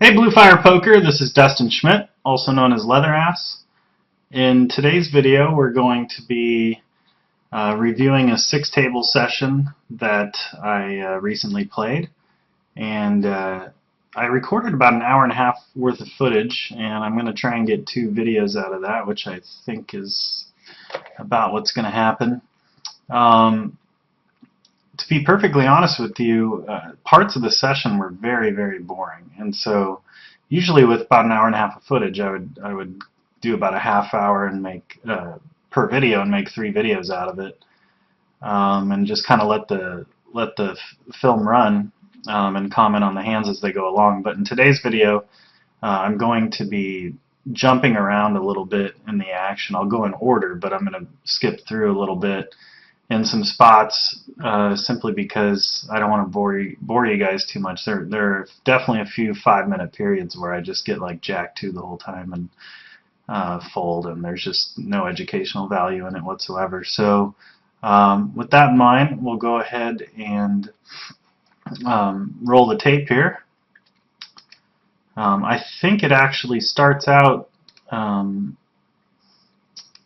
Hey BlueFirePoker, this is Dustin Smidt, also known as Leatherass. In today's video we're going to be reviewing a 6-table session that I recently played, and I recorded about an hour and a half worth of footage, and I'm going to try and get 2 videos out of that, which I think is about what's going to happen. To be perfectly honest with you, parts of the session were very, very boring, and so usually with about an hour and a half of footage, I would do about a half hour and make per video and make 3 videos out of it, and just kind of let the film run and comment on the hands as they go along. But in today's video, I'm going to be jumping around a little bit in the action. I'll go in order, but I'm going to skip through a little bit in some spots simply because I don't want to bore you guys too much. There are definitely a few 5-minute periods where I just get like Jack 2 the whole time and fold, and there's just no educational value in it whatsoever. So with that in mind, we'll go ahead and roll the tape here. I think it actually starts out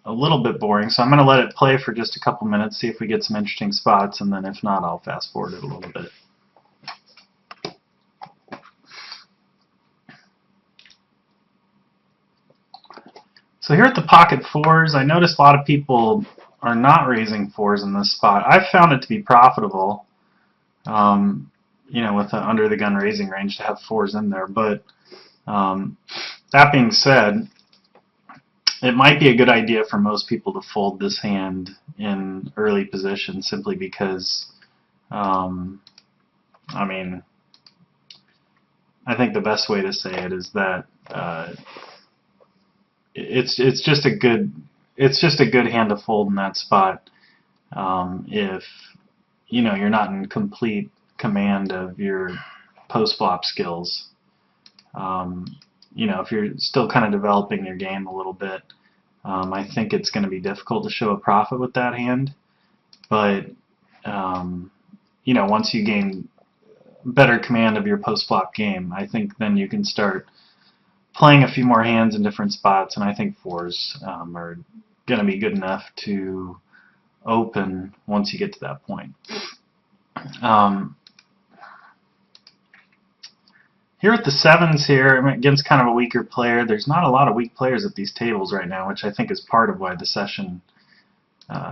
a little bit boring, so I'm going to let it play for just a couple minutes, see if we get some interesting spots, and then if not, I'll fast forward it a little bit. So here at the pocket 4s, I noticed a lot of people are not raising 4s in this spot. I've found it to be profitable, you know, with an under the gun raising range to have 4s in there, but that being said, it might be a good idea for most people to fold this hand in early position simply because, I mean, I think the best way to say it is that it's just a good hand to fold in that spot if you know you're not in complete command of your post flop skills. You know, if you're still kind of developing your game a little bit, I think it's going to be difficult to show a profit with that hand. But you know, once you gain better command of your post-flop game, I think then you can start playing a few more hands in different spots, and I think 4s are going to be good enough to open once you get to that point. Here at the 7s here, against kind of a weaker player, there's not a lot of weak players at these tables right now, which I think is part of why the session,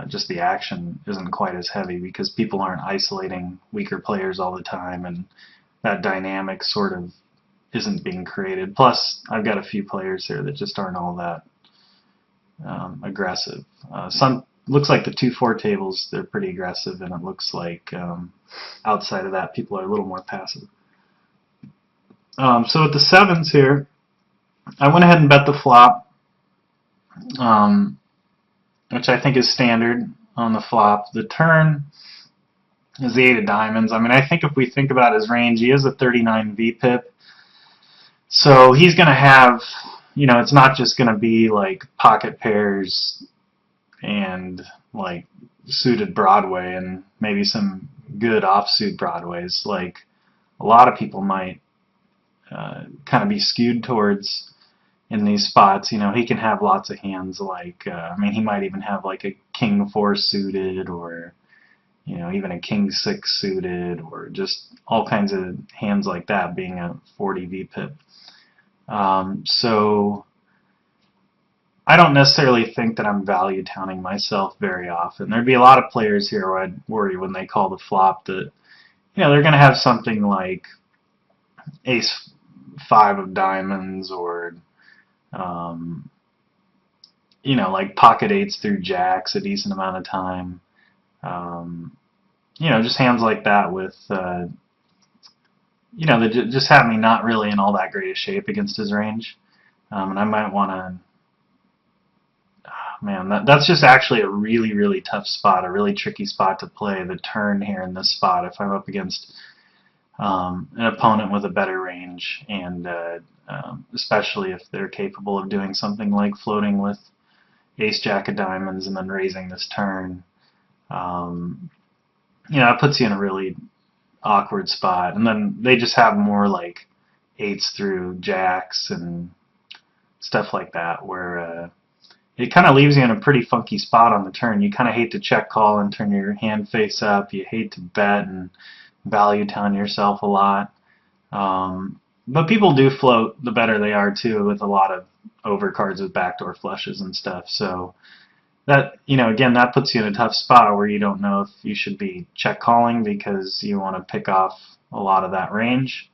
just the action, isn't quite as heavy, because people aren't isolating weaker players all the time, and that dynamic sort of isn't being created. Plus, I've got a few players here that just aren't all that aggressive. Some looks like the 2-4 tables, they're pretty aggressive, and it looks like outside of that, people are a little more passive. So with the 7s here, I went ahead and bet the flop, which I think is standard on the flop. The turn is the 8 of diamonds. I mean, I think if we think about his range, he has a 39 VPIP, so he's going to have, you know, it's not just going to be like pocket pairs and like suited Broadway and maybe some good offsuit Broadways. Like a lot of people might kind of be skewed towards in these spots. You know, he can have lots of hands like, I mean, he might even have like a King 4 suited, or, you know, even a King 6 suited, or just all kinds of hands like that, being a 40 VPIP. So I don't necessarily think that I'm value towning myself very often. There'd be a lot of players here where I'd worry when they call the flop that, you know, they're going to have something like Ace 5 of diamonds, or you know, like pocket 8s through jacks a decent amount of time. You know, just hands like that with you know, that just have me not really in all that great a shape against his range, and I might want to. Man, that's just actually a really, really tough spot, a really tricky spot to play, the turn here in this spot, if I'm up against an opponent with a better range, and especially if they're capable of doing something like floating with Ace Jack of diamonds and then raising this turn. You know, it puts you in a really awkward spot, and then they just have more like eights through jacks and stuff like that, where it kind of leaves you in a pretty funky spot on the turn. You kind of hate to check call and turn your hand face up. You hate to bet and value town yourself a lot. But people do float the better they are too, with a lot of overcards with backdoor flushes and stuff. So that, again, that puts you in a tough spot where you don't know if you should be check calling because you want to pick off a lot of that range,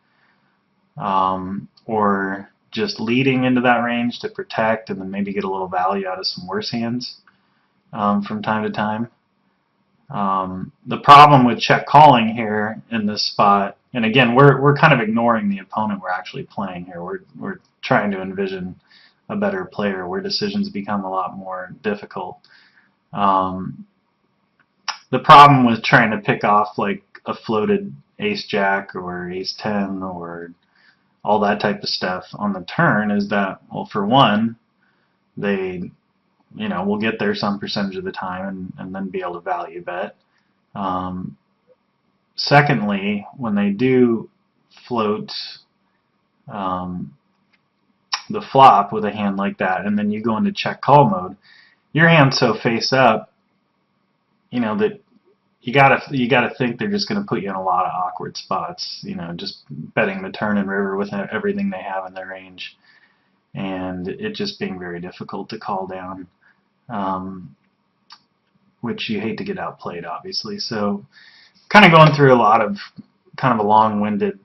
or just leading into that range to protect and then maybe get a little value out of some worse hands from time to time. The problem with check calling here in this spot, and again, we're kind of ignoring the opponent we're actually playing here. We're trying to envision a better player where decisions become a lot more difficult. The problem with trying to pick off like a floated ace-jack or ace-10 or all that type of stuff on the turn is that, well, for one, they will get there some percentage of the time and then be able to value bet. Secondly, when they do float the flop with a hand like that, and then you go into check call mode, your hand's so face up, that you gotta think they're just going to put you in a lot of awkward spots. Just betting the turn and river with everything they have in their range, and it just being very difficult to call down, which you hate to get outplayed, obviously. So, kind of going through a lot of kind of a long-winded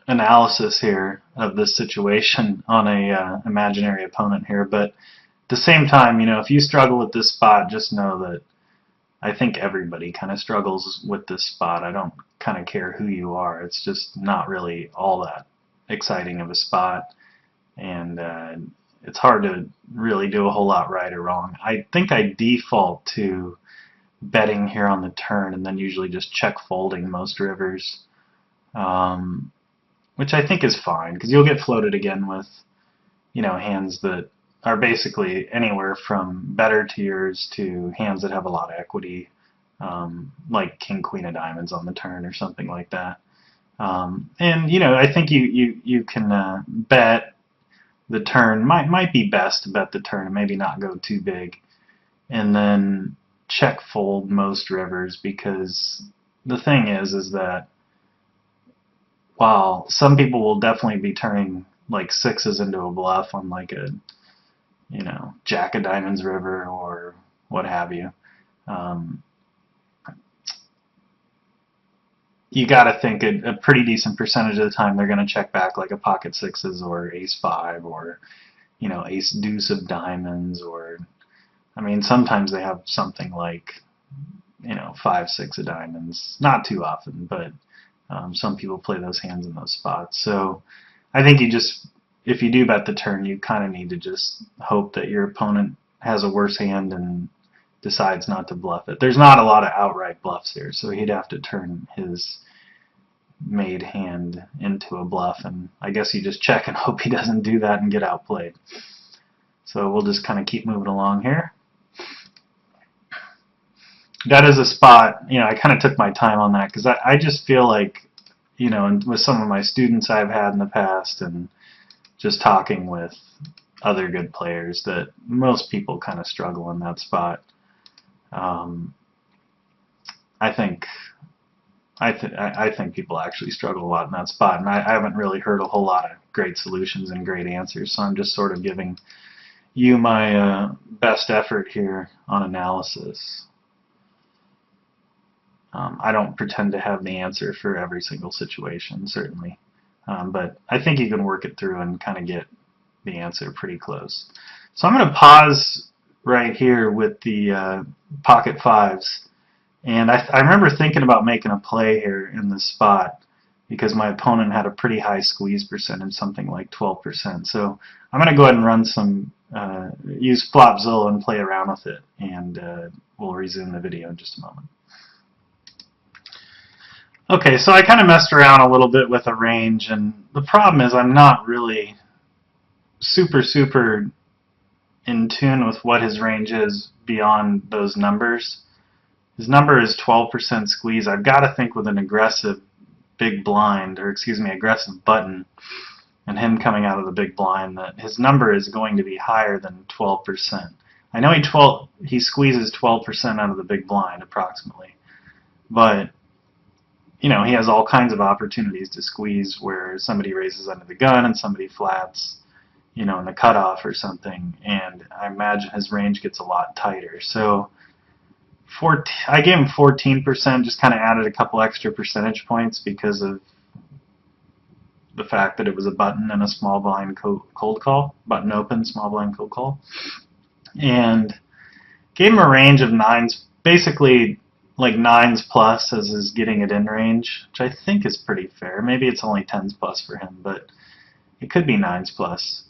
analysis here of this situation on a imaginary opponent here, but at the same time, if you struggle with this spot, just know that I think everybody kind of struggles with this spot. I don't kind of care who you are. It's just not really all that exciting of a spot, and it's hard to really do a whole lot right or wrong. I think I default to betting here on the turn and then usually just check folding most rivers, which I think is fine because you'll get floated again with hands that are basically anywhere from better tiers to hands that have a lot of equity, like king queen of diamonds on the turn or something like that. And I think you can bet the turn. Might be best to bet the turn and maybe not go too big, and then check fold most rivers, because the thing is that while some people will definitely be turning like sixes into a bluff on like a jack of diamonds river or what have you, you got to think a pretty decent percentage of the time they're going to check back like a pocket sixes or ace five or ace deuce of diamonds, or sometimes they have something like 5-6 of diamonds. Not too often, but some people play those hands in those spots. So I think if you do bet the turn, you kind of need to just hope that your opponent has a worse hand and decides not to bluff it. There's not a lot of outright bluffs here, so he'd have to turn his made hand into a bluff, and I guess you just check and hope he doesn't do that and get outplayed. So we'll just kind of keep moving along here. That is a spot, I kind of took my time on that because I just feel like, and with some of my students I've had in the past and just talking with other good players, that most people kind of struggle in that spot. I think people actually struggle a lot in that spot, and I haven't really heard a whole lot of great solutions and great answers, so I'm just sort of giving you my best effort here on analysis. I don't pretend to have the answer for every single situation, certainly, but I think you can work it through and kind of get the answer pretty close. So I'm going to pause right here with the pocket fives, and I remember thinking about making a play here in this spot because my opponent had a pretty high squeeze percentage, something like 12%. So I'm going to go ahead and run some, use Flopzilla and play around with it, and we'll resume the video in just a moment. Okay, so I kind of messed around a little bit with a range, and the problem is I'm not really super in tune with what his range is beyond those numbers. His number is 12% squeeze. I've got to think with an aggressive big blind, or excuse me, aggressive button, and him coming out of the big blind, that his number is going to be higher than 12%. I know he squeezes 12% out of the big blind approximately, but you know, he has all kinds of opportunities to squeeze where somebody raises under the gun and somebody flats, you know, in the cutoff or something, and I imagine his range gets a lot tighter. So I gave him 14%, just kind of added a couple extra percentage points because of the fact that it was a button and a small blind cold call, button open, small blind cold call, and gave him a range of nines, basically like nines plus as his getting it in range, which I think is pretty fair. Maybe it's only tens plus for him, but it could be nines plus.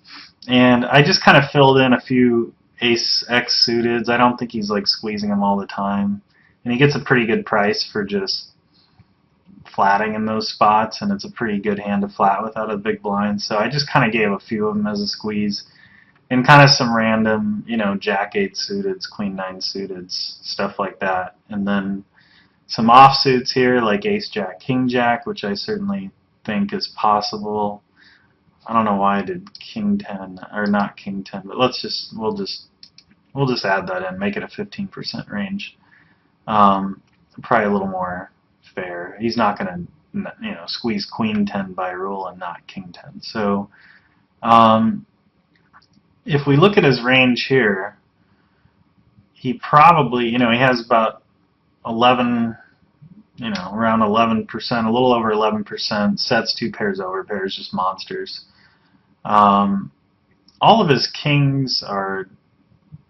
And I just kind of filled in a few ace X suiteds. I don't think he's like squeezing them all the time, and he gets a pretty good price for just flatting in those spots, and it's a pretty good hand to flat without a big blind. So I just kind of gave a few of them as a squeeze, and kind of some random, you know, jack 8 suiteds, queen 9 suiteds, stuff like that, and then some offsuits here like ace jack, king jack, which I certainly think is possible. I don't know why I did king 10 or not king 10, but we'll just add that in, make it a 15% range. Probably a little more fair. He's not going to, you know, squeeze queen 10 by rule and not king 10. So if we look at his range here, he probably, you know, he has about 11, you know, around 11%, a little over 11%, sets 2 pairs over pairs, just monsters. All of his kings are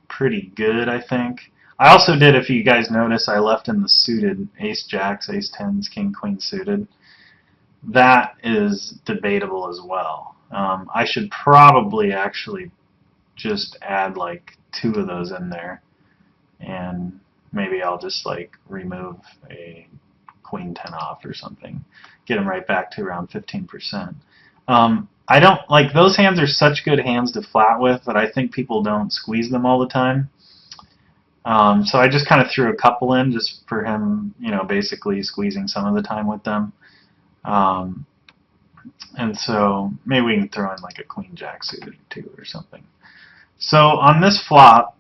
pretty good, I think. I also did, if you guys notice, I left in the suited ace jacks, ace 10s, king queen suited. That is debatable as well. I should probably actually just add like 2 of those in there, and maybe I'll just like remove a queen 10 off or something, get him right back to around 15%. I don't like, those hands are such good hands to flat with that I think people don't squeeze them all the time. So I just kind of threw a couple in just for him, you know, basically squeezing some of the time with them. And so maybe we can throw in like a queen jack suited too or something. So on this flop,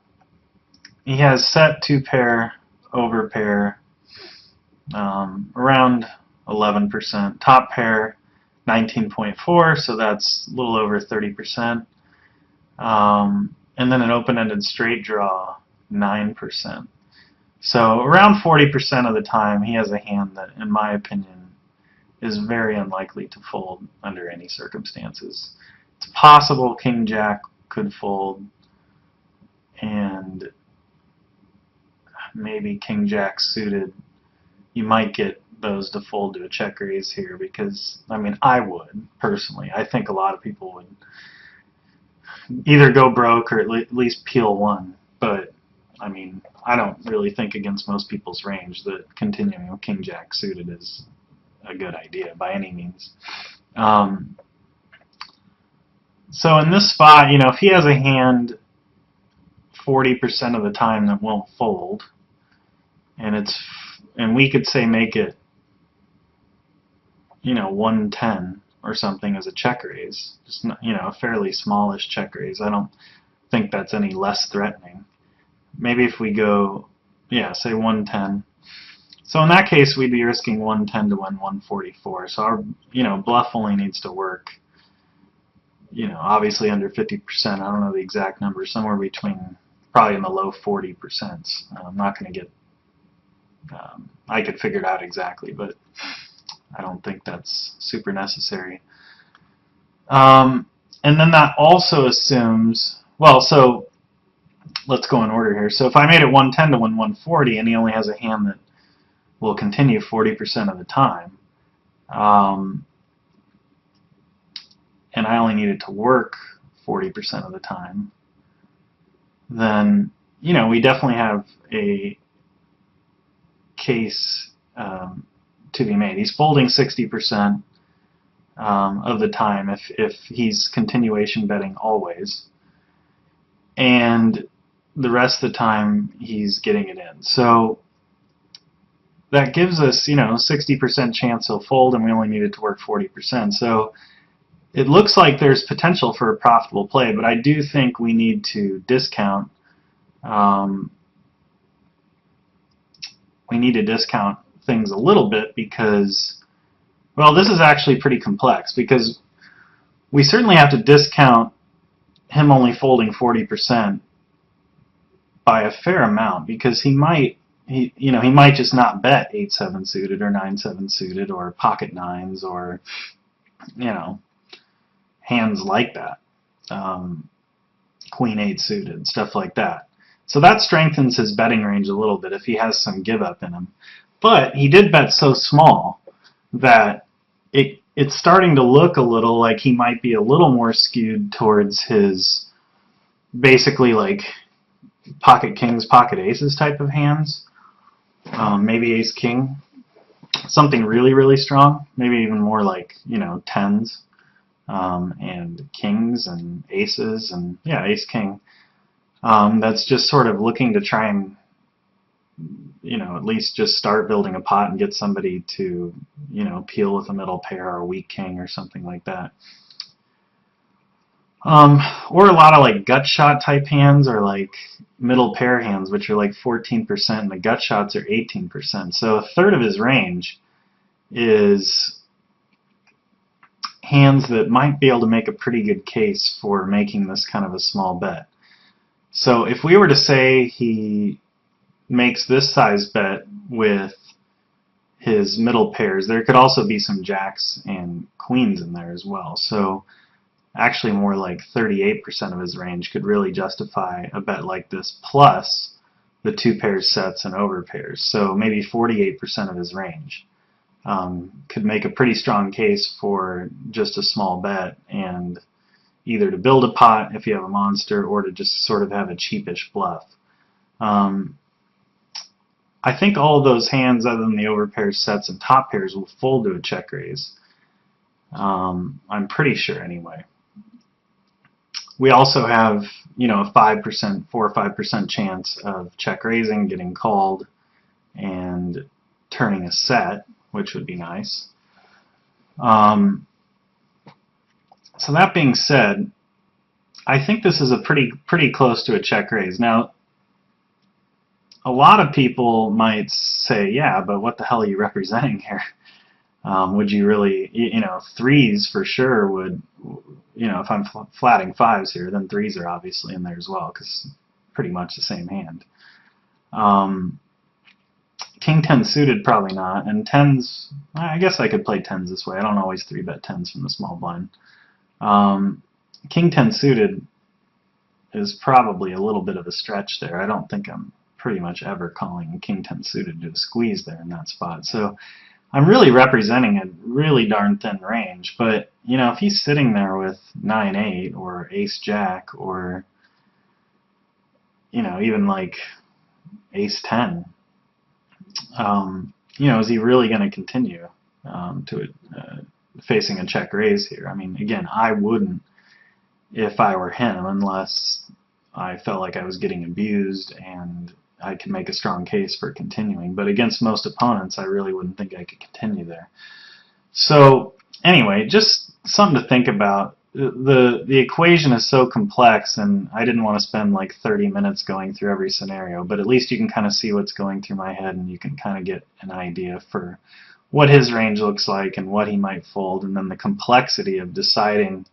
he has set 2 pair over pair, around 11%. Top pair 19.4, so that's a little over 30%. And then an open-ended straight draw 9%. So around 40% of the time he has a hand that, in my opinion, is very unlikely to fold under any circumstances. It's possible king jack could fold, and maybe king jack suited. You might get those to fold to a check raise here, because I mean, I would personally. I think a lot of people would either go broke or at least peel one, but I mean, I don't really think against most people's range that continuing with king jack suited is a good idea by any means. So in this spot, you know, if he has a hand 40% of the time that won't fold, and we could say make it, you know, 110 or something as a check raise, just not, you know, a fairly smallish check raise. I don't think that's any less threatening. Maybe if we go, yeah, say 110. So in that case, we'd be risking 110 to win 144. So our, you know, bluff only needs to work, you know, obviously under 50%. I don't know the exact number, somewhere between, probably in the low 40%. I'm not going to get, I could figure it out exactly, but I don't think that's super necessary. And then that also assumes, well, so let's go in order here. So if I made it 110 to win 140, and he only has a hand that will continue 40% of the time, and I only need it to work 40% of the time, then, you know, we definitely have a case to be made. He's folding 60% of the time if he's continuation betting always, and the rest of the time he's getting it in. So that gives us, 60% chance he'll fold, and we only need it to work 40%. So it looks like there's potential for a profitable play, but I do think we need to discount. We need to discount things a little bit because, well, this is actually pretty complex because we certainly have to discount him only folding 40% by a fair amount because he might just not bet 8-7 suited or 9-7 suited or pocket nines or hands like that, Queen 8 suited, stuff like that. So that strengthens his betting range a little bit if he has some give up in him. But he did bet so small that it's starting to look a little like he might be a little more skewed towards his basically like pocket kings, pocket aces type of hands. Maybe ace king, something really, really strong. Maybe even more like tens and kings and aces and ace king. That's just sort of looking to try and at least just start building a pot and get somebody to peel with a middle pair or a weak king or something like that. Or a lot of like gut shot type hands or like middle pair hands, which are like 14%, and the gut shots are 18%. So a third of his range is hands that might be able to make a pretty good case for making this kind of a small bet. So if we were to say he makes this size bet with his middle pairs, there could also be some jacks and queens in there as well. So actually more like 38% of his range could really justify a bet like this plus the 2 pairs sets and over pairs. So maybe 48% of his range could make a pretty strong case for just a small bet and either to build a pot if you have a monster or to just sort of have a cheapish bluff. I think all of those hands other than the overpairs, sets, and top pairs will fold to a check raise. I'm pretty sure anyway. We also have, a 5%, 4 or 5% chance of check raising, getting called, and turning a set, which would be nice. So that being said, I think this is a pretty close to a check raise. Now, a lot of people might say, yeah, but what the hell are you representing here? Would you really, threes for sure would, if I'm flatting fives here, then threes are obviously in there as well, because pretty much the same hand. King 10 suited, probably not, and tens, I guess I could play tens this way. I don't always 3-bet tens from the small blind. King 10 suited is probably a little bit of a stretch there. I don't think I'm pretty much ever calling King 10 suited to a squeeze there in that spot. So I'm really representing a really darn thin range, but if he's sitting there with 9-8 or ace-jack or even like ace-10, is he really going to continue facing a check raise here? I mean, again, I wouldn't if I were him unless I felt like I was getting abused and I could make a strong case for continuing. But against most opponents, I really wouldn't think I could continue there. So anyway, just something to think about. The equation is so complex, and I didn't want to spend like 30 minutes going through every scenario, but at least you can kind of see what's going through my head, and you can kind of get an idea for what his range looks like and what he might fold, and then the complexity of deciding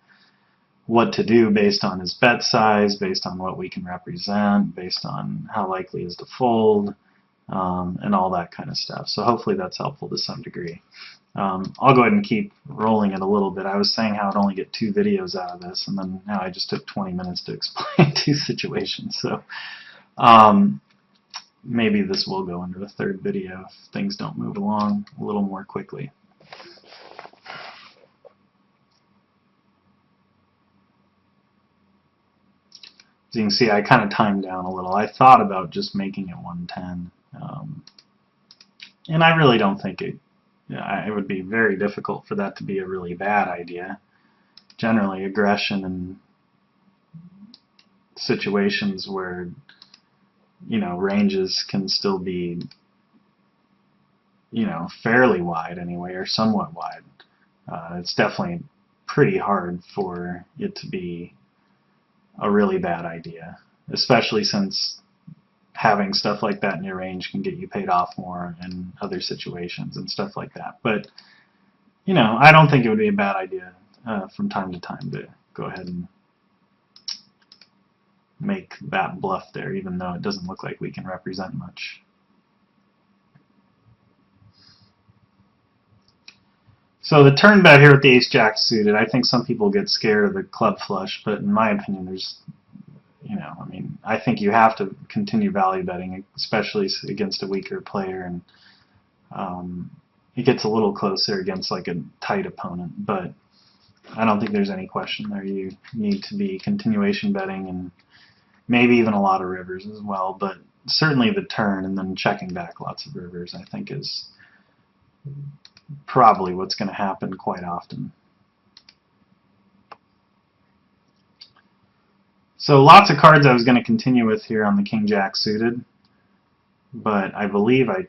what to do based on his bet size, based on what we can represent, based on how likely is to fold, and all that kind of stuff. So hopefully that's helpful to some degree. I'll go ahead and keep rolling it a little bit. I was saying how I'd only get 2 videos out of this, and then now I just took 20 minutes to explain 2 situations. So maybe this will go into a 3rd video if things don't move along a little more quickly. As you can see, I kind of timed down a little. I thought about just making it 110, and I really don't think it would be very difficult for that to be a really bad idea. Generally, aggression in situations where ranges can still be fairly wide anyway, or somewhat wide. It's definitely pretty hard for it to be a really bad idea, especially since having stuff like that in your range can get you paid off more in other situations and stuff like that. But, I don't think it would be a bad idea from time to time to go ahead and make that bluff there, even though it doesn't look like we can represent much. So the turn bet here with the ace-jack suited, I think some people get scared of the club flush, but in my opinion, I think you have to continue value betting, especially against a weaker player, and it gets a little closer against like a tight opponent, but I don't think there's any question there. You need to be continuation betting and maybe even a lot of rivers as well, but certainly the turn and then checking back lots of rivers, I think, is probably what's going to happen quite often. So lots of cards I was going to continue with here on the king-jack suited, but I believe I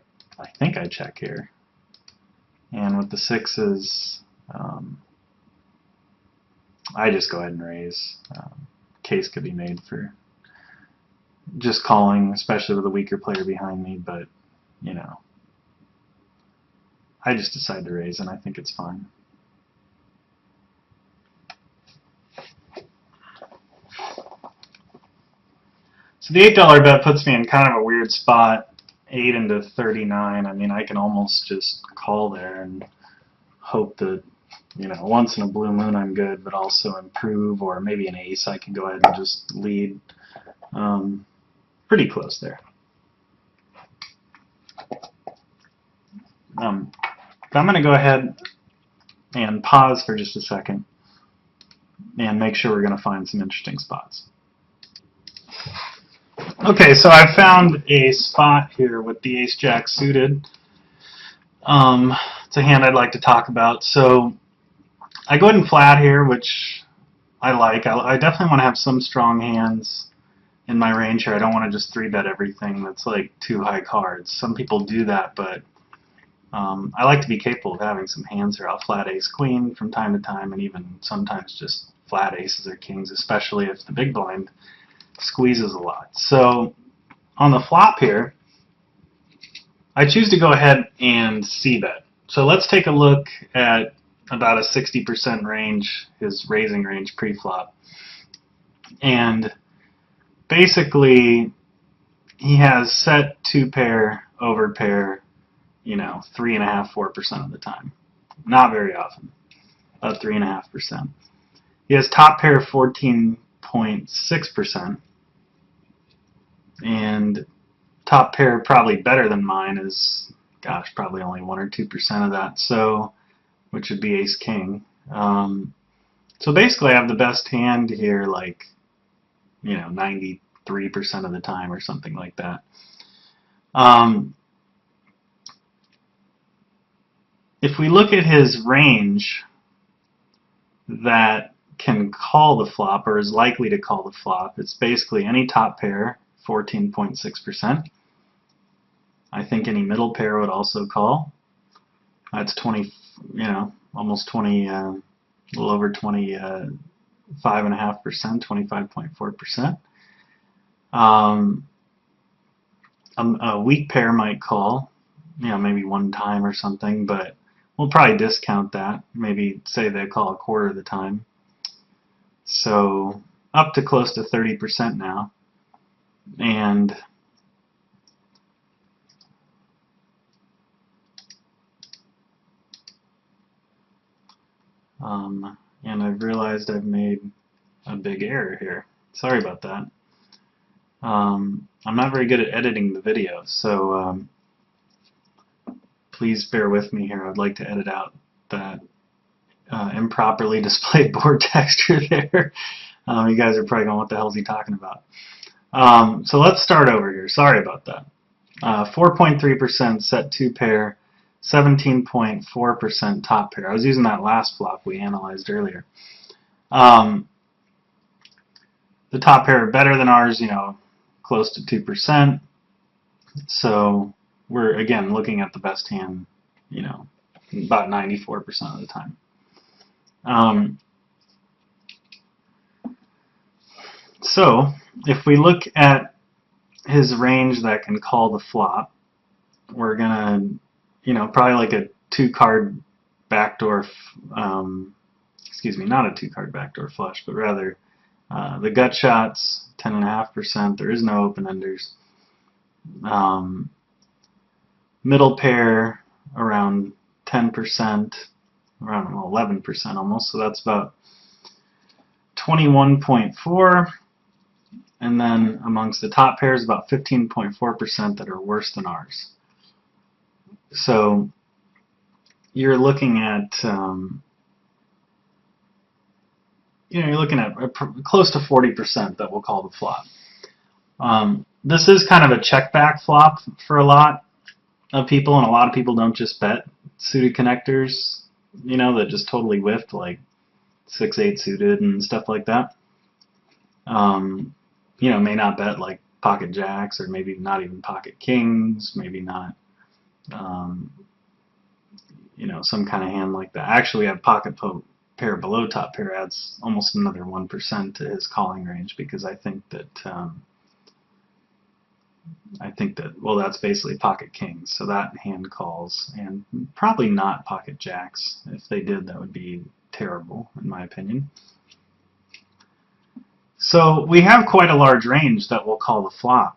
think I check here. And with the sixes, I just go ahead and raise. Case could be made for just calling, especially with a weaker player behind me, but, I just decide to raise, and I think it's fine. So the $8 bet puts me in kind of a weird spot, 8 into 39. I mean, I can almost just call there and hope that, once in a blue moon I'm good, but also improve, or maybe an ace I can go ahead and just lead. Pretty close there. I'm going to go ahead and pause for just a second and make sure we're going to find some interesting spots. Okay, so I found a spot here with the ace-jack suited. It's a hand I'd like to talk about. So I go ahead and flat here, which I like. I definitely want to have some strong hands in my range here. I don't want to just 3-bet everything that's like too high cards. Some people do that, but I like to be capable of having some hands here. I'll flat ace-queen from time to time, and even sometimes just flat aces or kings, especially if the big blind squeezes a lot. So on the flop here, I choose to go ahead and c-bet. So let's take a look at about a 60% range, his raising range pre-flop. And basically, he has set 2-pair, overpair, 3.5%, 4% of the time. Not very often, about 3.5%. He has top pair 14.6%, and top pair probably better than mine is, gosh, probably only 1 or 2% of that, so which would be ace-king. So basically, I have the best hand here, like 93% of the time or something like that. If we look at his range that can call the flop or is likely to call the flop, it's basically any top pair, 14.6%. I think any middle pair would also call. That's 20, almost 20, a little over 25.5%, 25.4%. A weak pair might call, maybe one time or something, but we'll probably discount that. Maybe say they call a quarter of the time. So up to close to 30% now. And I've realized I've made a big error here. Sorry about that. I'm not very good at editing the video, so please bear with me here. I'd like to edit out that improperly displayed board texture there. You guys are probably going, what the hell is he talking about? So let's start over here. Sorry about that. 4.3% set 2-pair, 17.4% top pair. I was using that last flop we analyzed earlier. The top pair are better than ours, close to 2%. So we're again looking at the best hand, you know, about 94% of the time. So if we look at his range that can call the flop, we're gonna, probably like a 2-card backdoor, excuse me, not a 2-card backdoor flush, but rather the gut shots, 10.5%. There is no open-enders. Middle pair around 10%, around 11% almost, so that's about 21.4. And then amongst the top pairs, about 15.4% that are worse than ours. So you're looking at, you're looking at close to 40% that will call the flop. This is kind of a check back flop for a lot of people, and a lot of people don't just bet suited connectors, that just totally whiffed, like 6-8 suited and stuff like that. May not bet like pocket jacks, or maybe not even pocket kings, maybe not, some kind of hand like that. Actually, we have pocket pair below top pair adds almost another 1% to his calling range, because I think that, well, that's basically pocket kings, so that hand calls, and probably not pocket jacks. If they did, that would be terrible, in my opinion. So we have quite a large range that will call the flop,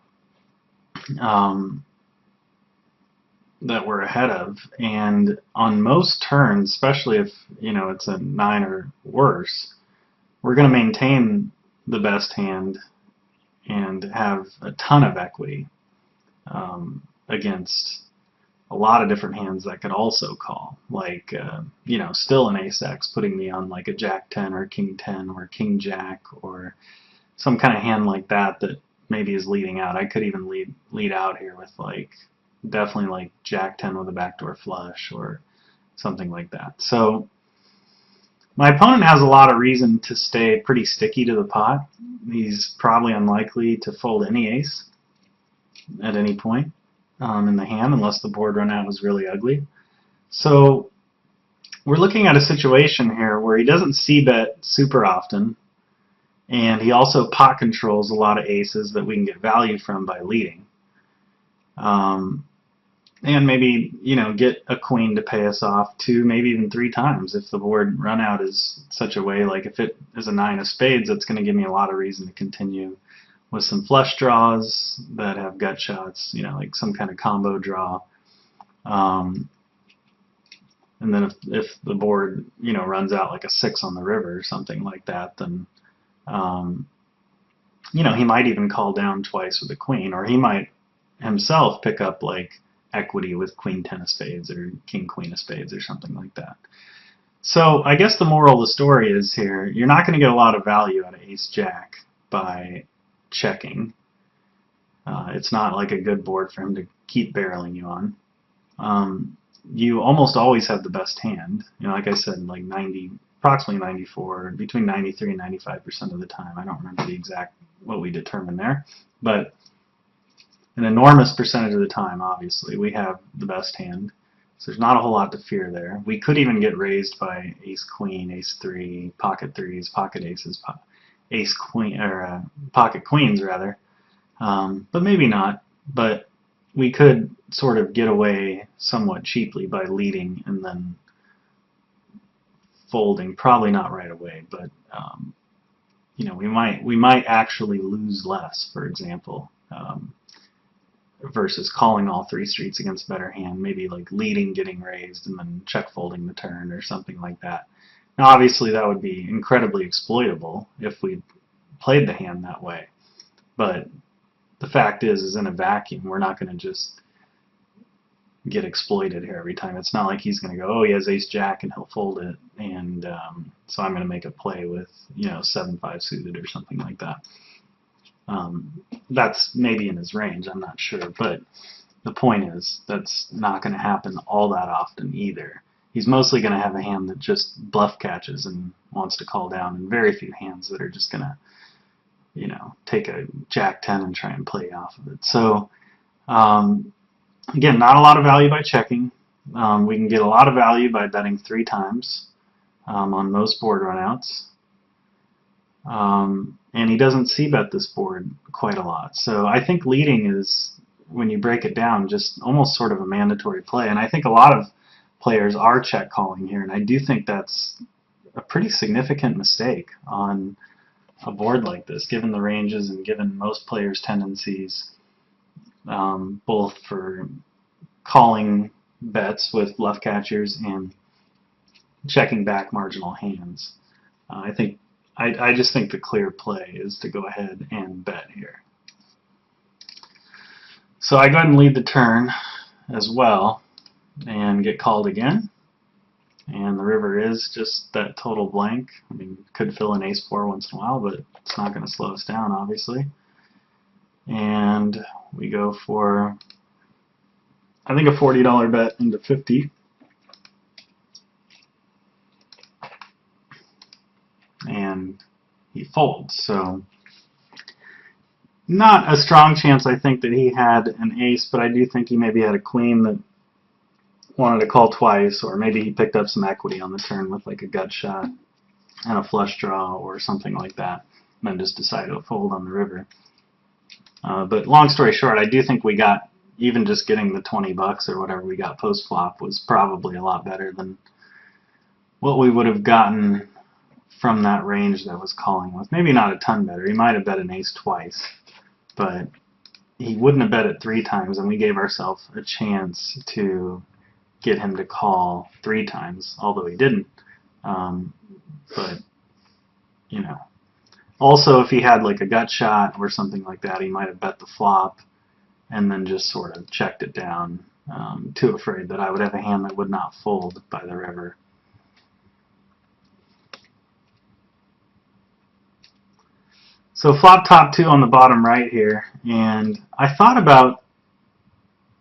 that we're ahead of, and on most turns, especially if it's a 9 or worse, we're going to maintain the best hand and have a ton of equity against a lot of different hands that could also call, like still an ace-x, putting me on like a jack-10 or king-10 or king-jack, or some kind of hand like that that maybe is leading out. I could even lead out here with definitely like jack-10 with a backdoor flush or something like that. So my opponent has a lot of reason to stay pretty sticky to the pot. He's probably unlikely to fold any ace at any point in the hand, unless the board run out was really ugly. So we're looking at a situation here where he doesn't c-bet super often, and he also pot controls a lot of aces that we can get value from by leading. And maybe, get a queen to pay us off 2, maybe even 3 times if the board run out is such a way. Like if it is a 9 of spades, that's going to give me a lot of reason to continue with some flush draws that have gut shots, like some kind of combo draw. And then if the board, runs out like a 6 on the river or something like that, then, he might even call down twice with a queen, or he might himself pick up like equity with queen-10 of spades or king-queen of spades or something like that. So I guess the moral of the story is here, you're not going to get a lot of value out of ace-jack by checking. It's not like a good board for him to keep barreling you on. You almost always have the best hand. Like I said, like approximately 94, between 93 and 95% of the time. I don't remember the exact what we determined there, but an enormous percentage of the time, obviously, we have the best hand. So there's not a whole lot to fear there. We could even get raised by ace-queen, ace-3, pocket threes, pocket aces, ace-queen, or pocket queens, rather. But maybe not. But we could sort of get away somewhat cheaply by leading and then folding. Probably not right away, but we might actually lose less, for example. Versus calling all 3 streets against better hand, maybe like leading, getting raised, and then check folding the turn or something like that. Now obviously that would be incredibly exploitable if we played the hand that way, but the fact is in a vacuum we're not going to just get exploited here every time. It's not like he's going to go, oh, he has ace-jack and he'll fold it, and so I'm going to make a play with 7-5 suited or something like that. That's maybe in his range, I'm not sure, but the point is that's not going to happen all that often either. He's mostly going to have a hand that just bluff catches and wants to call down, and very few hands that are just going to, take a jack-10 and try and play off of it. So Again, not a lot of value by checking. We can get a lot of value by betting 3 times on most board runouts. And he doesn't c-bet this board quite a lot. So I think leading is, when you break it down, just almost sort of a mandatory play. And I think a lot of players are check calling here, and I do think that's a pretty significant mistake on a board like this, given the ranges and given most players' tendencies, both for calling bets with bluff catchers and checking back marginal hands. I just think the clear play is to go ahead and bet here. So I go ahead and lead the turn as well and get called again. And the river is just that total blank. I mean, could fill an ace-4 once in a while, but it's not going to slow us down, obviously. And we go for, I think, a $40 bet into 50. And he folds. So not a strong chance, I think, that he had an ace, but I do think he maybe had a queen that wanted to call twice, or maybe he picked up some equity on the turn with like a gut shot and a flush draw or something like that, and then just decided to fold on the river. But long story short, I do think we got, even just getting the 20 bucks or whatever we got post flop was probably a lot better than what we would have gotten from that range that was calling with. Maybe not a ton better. He might have bet an ace twice, but he wouldn't have bet it 3 times, and we gave ourselves a chance to get him to call 3 times, although he didn't. But, you know. Also, if he had like a gut shot or something like that, he might have bet the flop and then just sort of checked it down, too afraid that I would have a hand that would not fold by the river. So flop top 2 on the bottom right here, and I thought about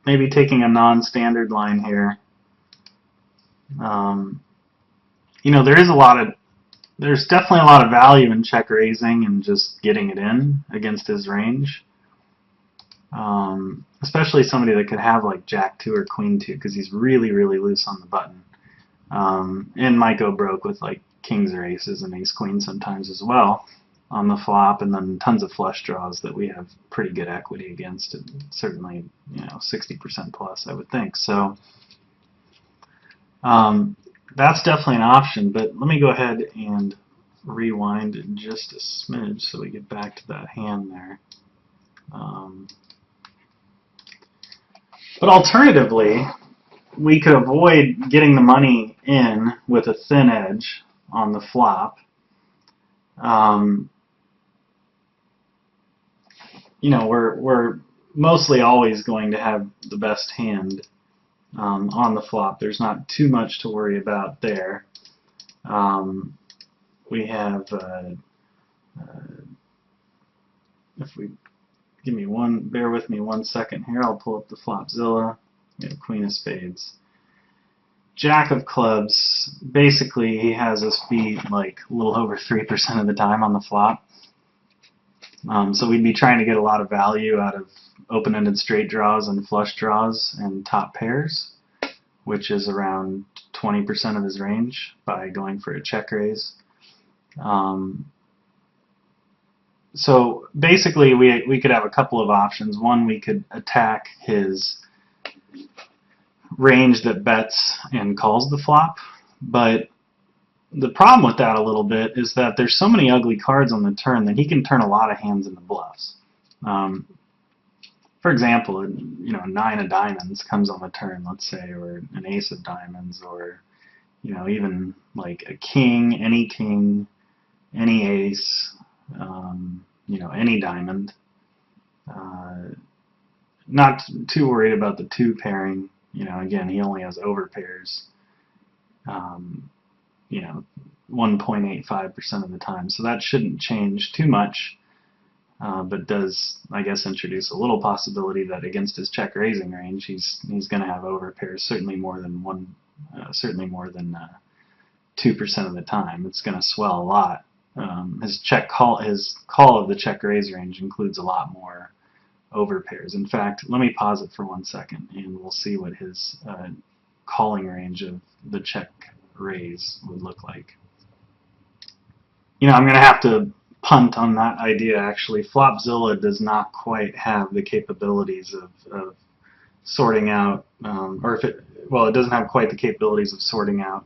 maybe taking a non-standard line here. You know, there's definitely a lot of value in check raising and just getting it in against his range. Especially somebody that could have like Jack 2 or Queen 2, because he's really, really loose on the button. And might go broke with like kings or aces and ace queen sometimes as well on the flop, and then tons of flush draws that we have pretty good equity against, and certainly, you know, 60% plus, I would think. So that's definitely an option, but let me go ahead and rewind just a smidge so we get back to that hand there. But alternatively, we could avoid getting the money in with a thin edge on the flop. You know, we're mostly always going to have the best hand on the flop. There's not too much to worry about there. We have, if we bear with me 1 second here, I'll pull up the Flopzilla. We have Queen of Spades. Jack of Clubs, basically he has us beat like a little over 3% of the time on the flop. So we'd be trying to get a lot of value out of open-ended straight draws and flush draws and top pairs, which is around 20% of his range, by going for a check raise. So basically we could have a couple of options. One, we could attack his range that bets and calls the flop, but the problem with that a little bit is that there's so many ugly cards on the turn that he can turn a lot of hands into bluffs. For example, you know, 9 of diamonds comes on the turn, let's say, or an ace of diamonds, or, you know, even like a king, any ace, you know, any diamond. Not too worried about the 2 pairing. You know, again, he only has over pairs. You know, 1.85% of the time, so that shouldn't change too much, but does, I guess, introduce a little possibility that against his check raising range, he's going to have over pairs, certainly more than 2% of the time. It's going to swell a lot. His call of the check raise range includes a lot more overpairs. In fact, let me pause it for 1 second, and we'll see what his calling range of the check raise would look like. You know, I'm going to have to punt on that idea, actually. Flopzilla does not quite have the capabilities of sorting out, or if it, well, it doesn't have quite the capabilities of sorting out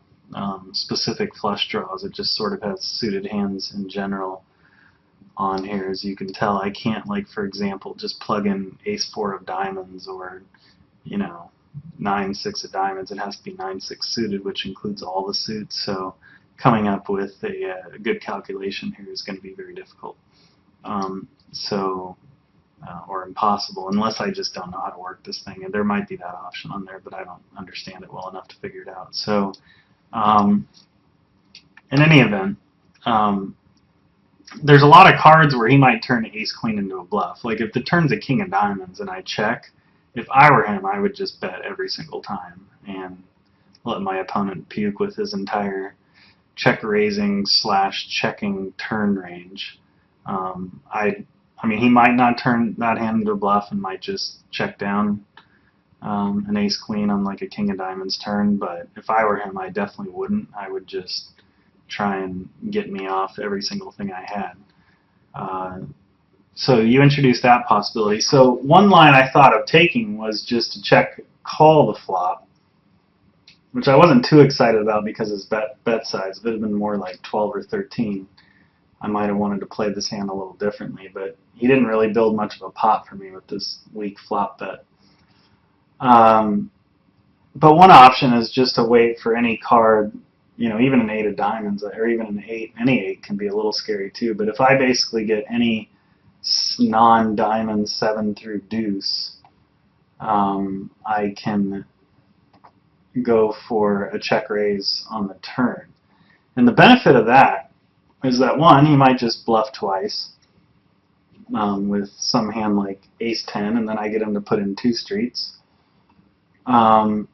specific flush draws. It just sort of has suited hands in general on here. As you can tell, I can't, like, for example, just plug in ace-4 of diamonds or, you know, 9-6 of diamonds. It has to be 9-6 suited, which includes all the suits. So coming up with a good calculation here is going to be very difficult. Or impossible, unless I just don't know how to work this thing. And there might be that option on there, but I don't understand it well enough to figure it out. So in any event, there's a lot of cards where he might turn ace-queen into a bluff. Like if the turn's a king of diamonds and I check, if I were him, I would just bet every single time and let my opponent puke with his entire check-raising / checking turn range. I mean, he might not turn that hand into a bluff and might just check down an ace-queen on like a king of diamonds turn, but if I were him, I definitely wouldn't. I would just try and get me off every single thing I had. So you introduced that possibility. So one line I thought of taking was just to check call the flop, which I wasn't too excited about because his bet size. If it had been more like 12 or 13, I might have wanted to play this hand a little differently, but he didn't really build much of a pot for me with this weak flop bet. But one option is just to wait for any card, you know, even an 8 of diamonds, or even an 8, any 8 can be a little scary too, but if I basically get any non-diamond 7 through deuce, I can go for a check raise on the turn. And the benefit of that is that, one, he might just bluff twice with some hand like ace-10, and then I get him to put in 2 streets. Or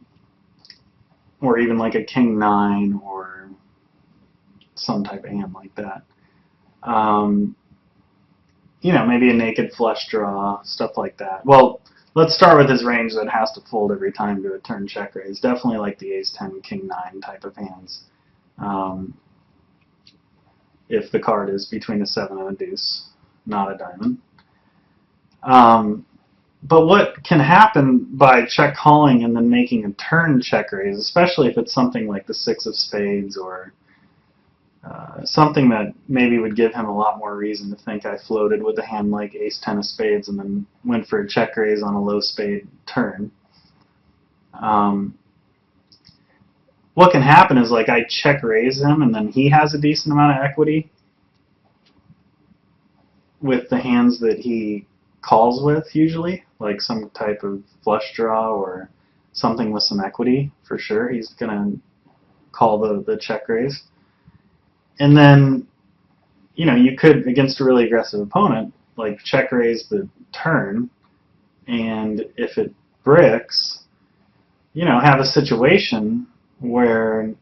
even like a king-9 or some type of hand like that. You know, maybe a naked flush draw, stuff like that. Well, let's start with his range that has to fold every time to a turn check raise. Definitely like the ace-10, king-9 type of hands. If the card is between a 7 and a deuce, not a diamond. But what can happen by check calling and then making a turn check raise, especially if it's something like the 6 of spades or something that maybe would give him a lot more reason to think I floated with a hand like ace-10 of spades and then went for a check raise on a low spade turn. What can happen is, like, I check raise him and then he has a decent amount of equity with the hands that he calls with usually, like some type of flush draw or something with some equity for sure. He's going to call the check raise. And then, you know, you could, against a really aggressive opponent, like check raise the turn, and if it bricks, you know, have a situation where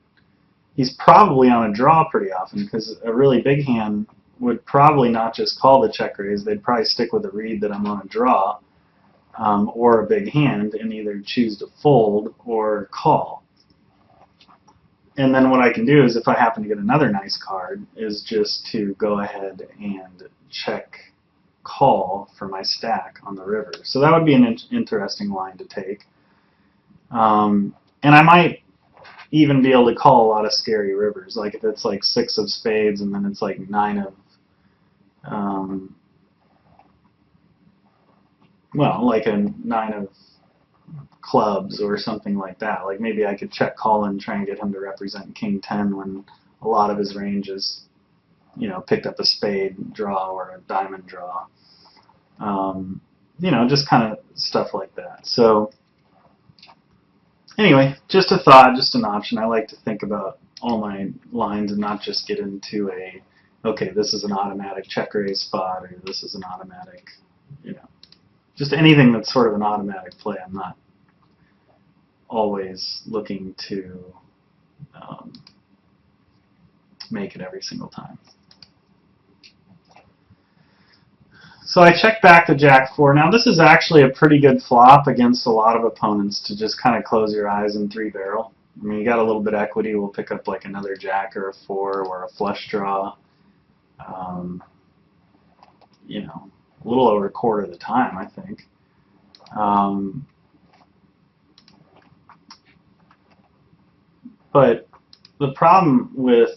he's probably on a draw pretty often, because a really big hand would probably not just call the check raise, they'd probably stick with a read that I'm on a draw, or a big hand, and either choose to fold or call. And then what I can do is, if I happen to get another nice card, is just to go ahead and check call for my stack on the river. So that would be an interesting line to take. And I might even be able to call a lot of scary rivers, like if it's like 6 of spades and then it's like 9 of, well, like a 9 of clubs or something like that. Like maybe I could check call and try and get him to represent king 10 when a lot of his range is, you know, picked up a spade draw or a diamond draw. You know, just kind of stuff like that. So anyway, just a thought, just an option. I like to think about all my lines and not just get into a, okay, this is an automatic check raise spot, or this is an automatic, you know, just anything that's sort of an automatic play. I'm not always looking to make it every single time. So I check back to Jack 4. Now this is actually a pretty good flop against a lot of opponents to just kind of close your eyes and 3-barrel. I mean, you got a little bit of equity. We'll pick up like another Jack or a 4 or a flush draw. You know, a little over a quarter of the time, I think. But the problem with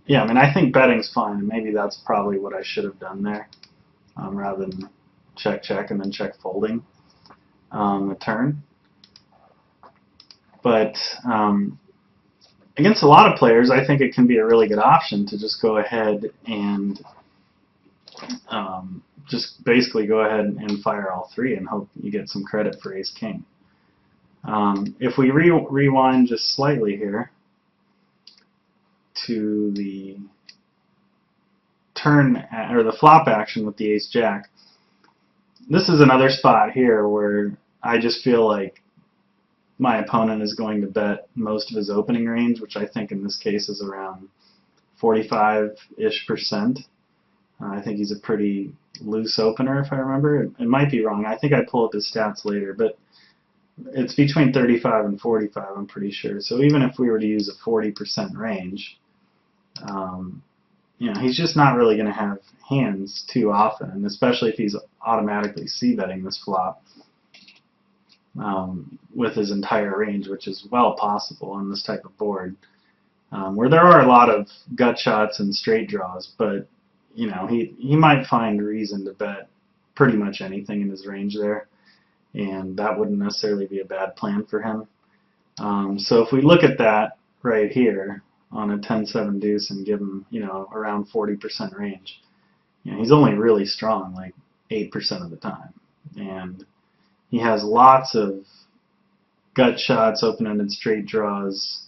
yeah, I mean, I think betting's fine, and maybe that's probably what I should have done there, rather than check and then check folding the turn. But against a lot of players, I think it can be a really good option to just go ahead and just basically go ahead and fire all 3 and hope you get some credit for ace-king. If we rewind just slightly here to the turn or the flop action with the ace-jack, this is another spot here where I just feel like my opponent is going to bet most of his opening range, which I think in this case is around 45-ish%. I think he's a pretty loose opener, if I remember. It might be wrong. I think I pull up his stats later, but it's between 35 and 45, I'm pretty sure. So even if we were to use a 40% range, you know, he's just not really going to have hands too often, and especially if he's automatically c-betting this flop with his entire range, which is well possible on this type of board, where there are a lot of gut shots and straight draws, but you know, he might find reason to bet pretty much anything in his range there, and that wouldn't necessarily be a bad plan for him. So if we look at that right here on a 10-7 deuce and give him, you know, around 40% range, you know, he's only really strong like 8% of the time, and he has lots of gut shots, open-ended straight draws,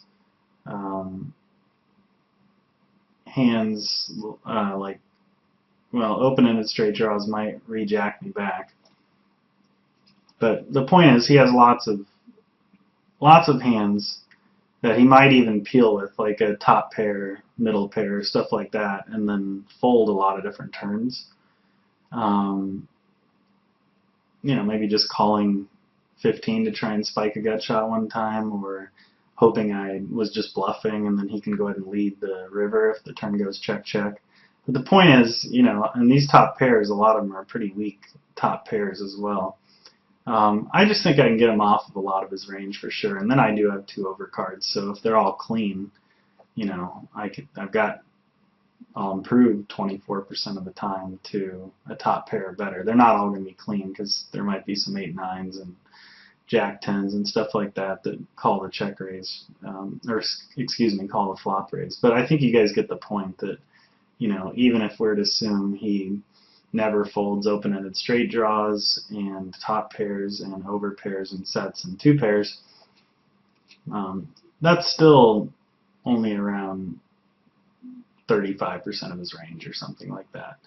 hands like, well, open-ended straight draws might rejack me back. But the point is, he has lots of hands that he might even peel with, like a top pair, middle pair, stuff like that, and then fold a lot of different turns. You know, maybe just calling 15 to try and spike a gut shot one time, or hoping I was just bluffing, and then he can go ahead and lead the river if the turn goes check. But the point is, you know, in these top pairs, a lot of them are pretty weak top pairs as well. I just think I can get him off of a lot of his range for sure, and then I do have 2 overcards, so if they're all clean, you know, I'll improve 24% of the time to a top pair or better. They're not all going to be clean because there might be some 8-9s and Jack 10s and stuff like that that call the check raise, or excuse me, call the flop raise. But I think you guys get the point that, you know, even if we're to assume he never folds open-ended straight draws and top pairs and over pairs and sets and 2 pairs, that's still only around 35% of his range or something like that.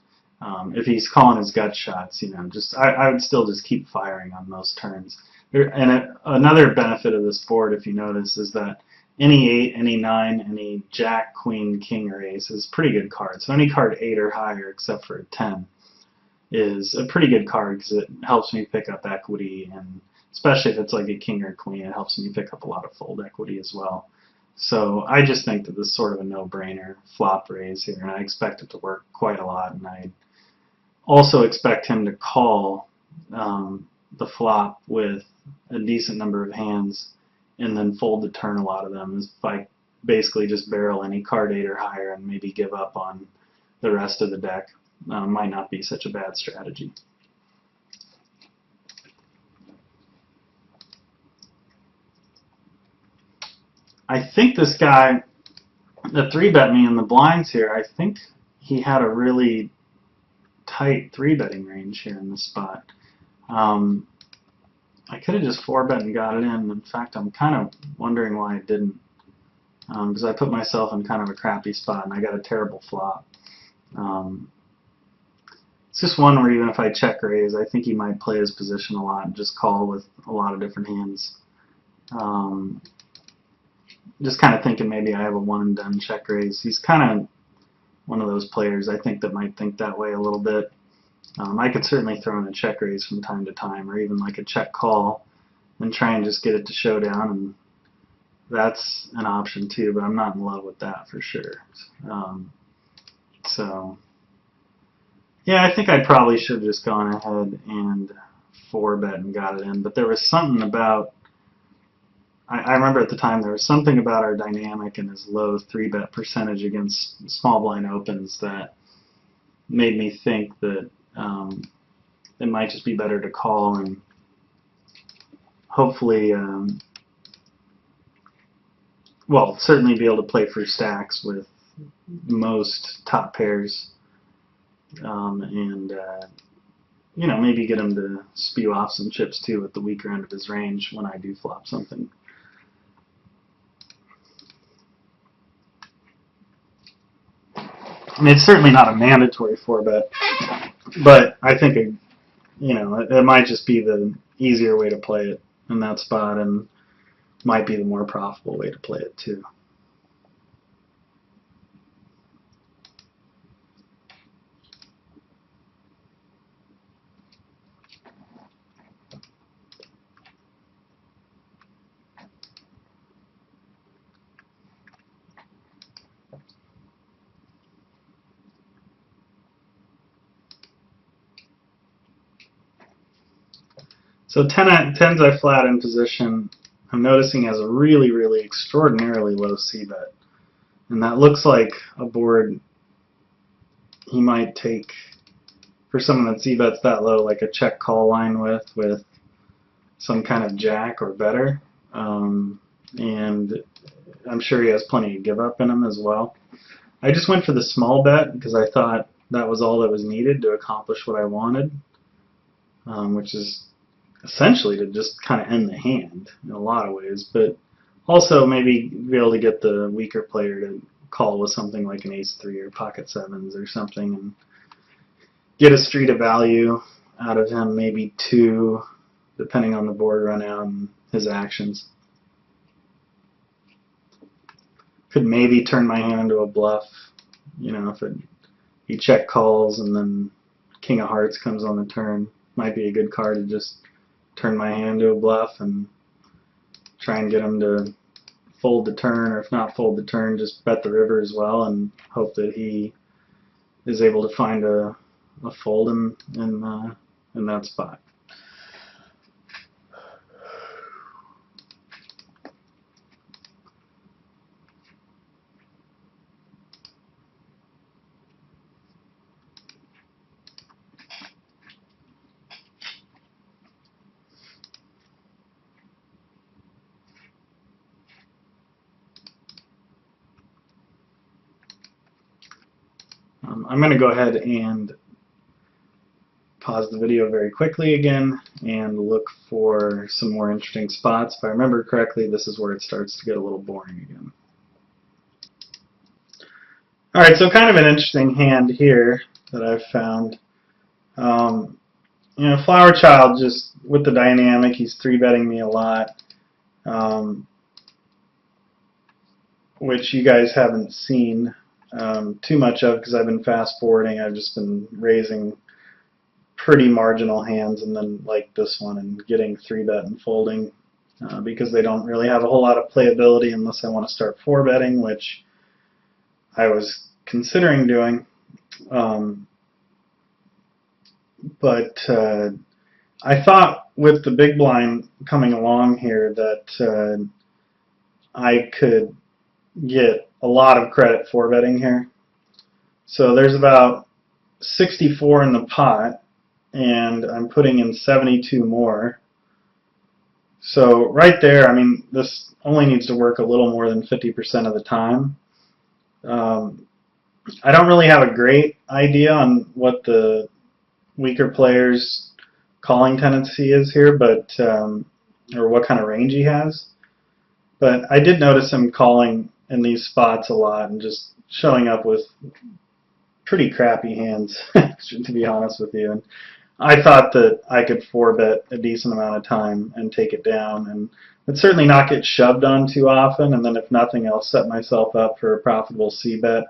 If he's calling his gut shots, you know, I would still just keep firing on most turns. And another benefit of this board, if you notice, is that any 8, any 9, any Jack, Queen, King, or Ace is a pretty good card. So any card 8 or higher except for a 10 is a pretty good card because it helps me pick up equity, and especially if it's like a King or Queen, it helps me pick up a lot of fold equity as well. So I just think that this is sort of a no-brainer flop raise here, and I expect it to work quite a lot, and I also expect him to call the flop with a decent number of hands and then fold the turn a lot of them if I basically just barrel any card 8 or higher and maybe give up on the rest of the deck. Might not be such a bad strategy. I think this guy that 3-bet me in the blinds here, I think he had a really tight 3-betting range here in this spot. I could have just 4-bet and got it in. In fact, I'm kind of wondering why I didn't, because I put myself in kind of a crappy spot and I got a terrible flop. It's just one where even if I check raise, I think he might play his position a lot and just call with a lot of different hands. Just kind of thinking maybe I have a one and done check raise. He's kind of one of those players I think that might think that way a little bit. I could certainly throw in a check raise from time to time, or even like a check call, and try and just get it to showdown, and that's an option too, but I'm not in love with that for sure. So yeah, I think I probably should have just gone ahead and 4-bet and got it in, but there was something about, I remember at the time there was something about our dynamic and his low 3-bet percentage against small blind opens that made me think that it might just be better to call and hopefully, well, certainly be able to play for stacks with most top pairs, and you know, maybe get him to spew off some chips too at the weaker end of his range when I do flop something. I mean, it's certainly not a mandatory 4-bet, but I think you know, it might just be the easier way to play it in that spot, and might be the more profitable way to play it too. So 10s I flat in position, I'm noticing has a really, really extraordinarily low c-bet. And that looks like a board he might take, for someone that c-bets that low, like a check call line with some kind of jack or better. And I'm sure he has plenty of give up in him as well. I just went for the small bet because I thought that was all that was needed to accomplish what I wanted, which is essentially to just kind of end the hand in a lot of ways, but also maybe be able to get the weaker player to call with something like an ace-3 or pocket sevens or something and get a street of value out of him, maybe 2, depending on the board run out and his actions. Could maybe turn my hand into a bluff, you know, if he check calls and then King of Hearts comes on the turn. Might be a good card to just turn my hand into a bluff and try and get him to fold the turn, or if not fold the turn, just bet the river as well and hope that he is able to find a fold in that spot. I'm going to go ahead and pause the video very quickly again and look for some more interesting spots. If I remember correctly, this is where it starts to get a little boring again. Alright, so kind of an interesting hand here that I've found. You know, Flower Child, just with the dynamic, he's 3-betting me a lot, which you guys haven't seen too much of because I've been fast forwarding. I've just been raising pretty marginal hands, and then like this one, and getting 3-bet and folding because they don't really have a whole lot of playability unless I want to start 4-betting, which I was considering doing. But I thought with the big blind coming along here that I could get a lot of credit for betting here. So there's about 64 in the pot, and I'm putting in 72 more. So right there, I mean, this only needs to work a little more than 50% of the time. I don't really have a great idea on what the weaker player's calling tendency is here, but or what kind of range he has. But I did notice him calling in these spots a lot and just showing up with pretty crappy hands, to be honest with you. And I thought that I could 4-bet a decent amount of time and take it down, and I'd certainly not get shoved on too often, and then if nothing else, set myself up for a profitable c-bet.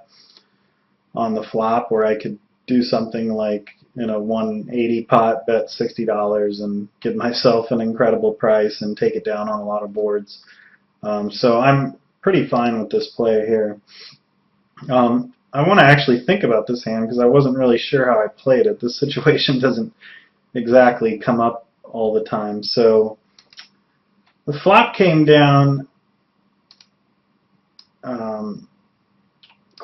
on the flop where I could do something like in a 180 pot, bet $60 and give myself an incredible price and take it down on a lot of boards. So I'm pretty fine with this play here. I want to actually think about this hand because I wasn't really sure how I played it. This situation doesn't exactly come up all the time. So the flop came down